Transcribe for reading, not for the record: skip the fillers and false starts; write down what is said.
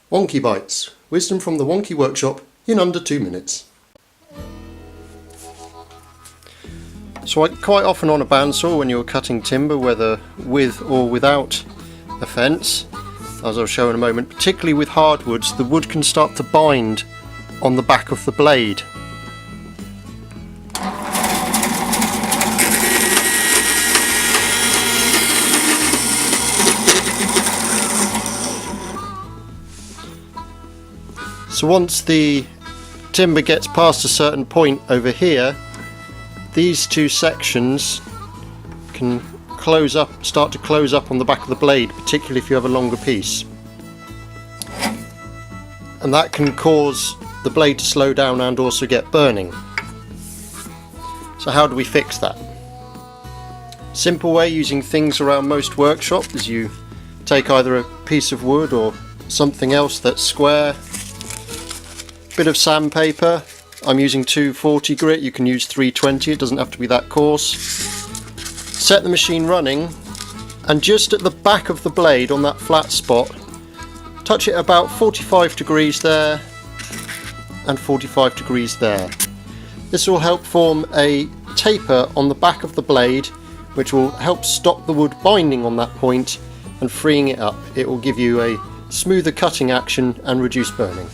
Wonky Bites. Wisdom from the Wonky Workshop in under 2 minutes. So quite often on a bandsaw when you're cutting timber, whether with or without a fence, as I'll show in a moment, particularly with hardwoods, the wood can start to bind on the back of the blade. So once the timber gets past a certain point over here, these two sections can start to close up on the back of the blade, particularly if you have a longer piece. And that can cause the blade to slow down and also get burning. So how do we fix that? Simple way, using things around most workshops, is you take either a piece of wood or something else that's square, bit of sandpaper. I'm using 240 grit, you can use 320, it doesn't have to be that coarse. Set the machine running, and just at the back of the blade on that flat spot, touch it about 45 degrees there and 45 degrees there. This will help form a taper on the back of the blade, which will help stop the wood binding on that point and freeing it up. It will give you a smoother cutting action and reduce burning.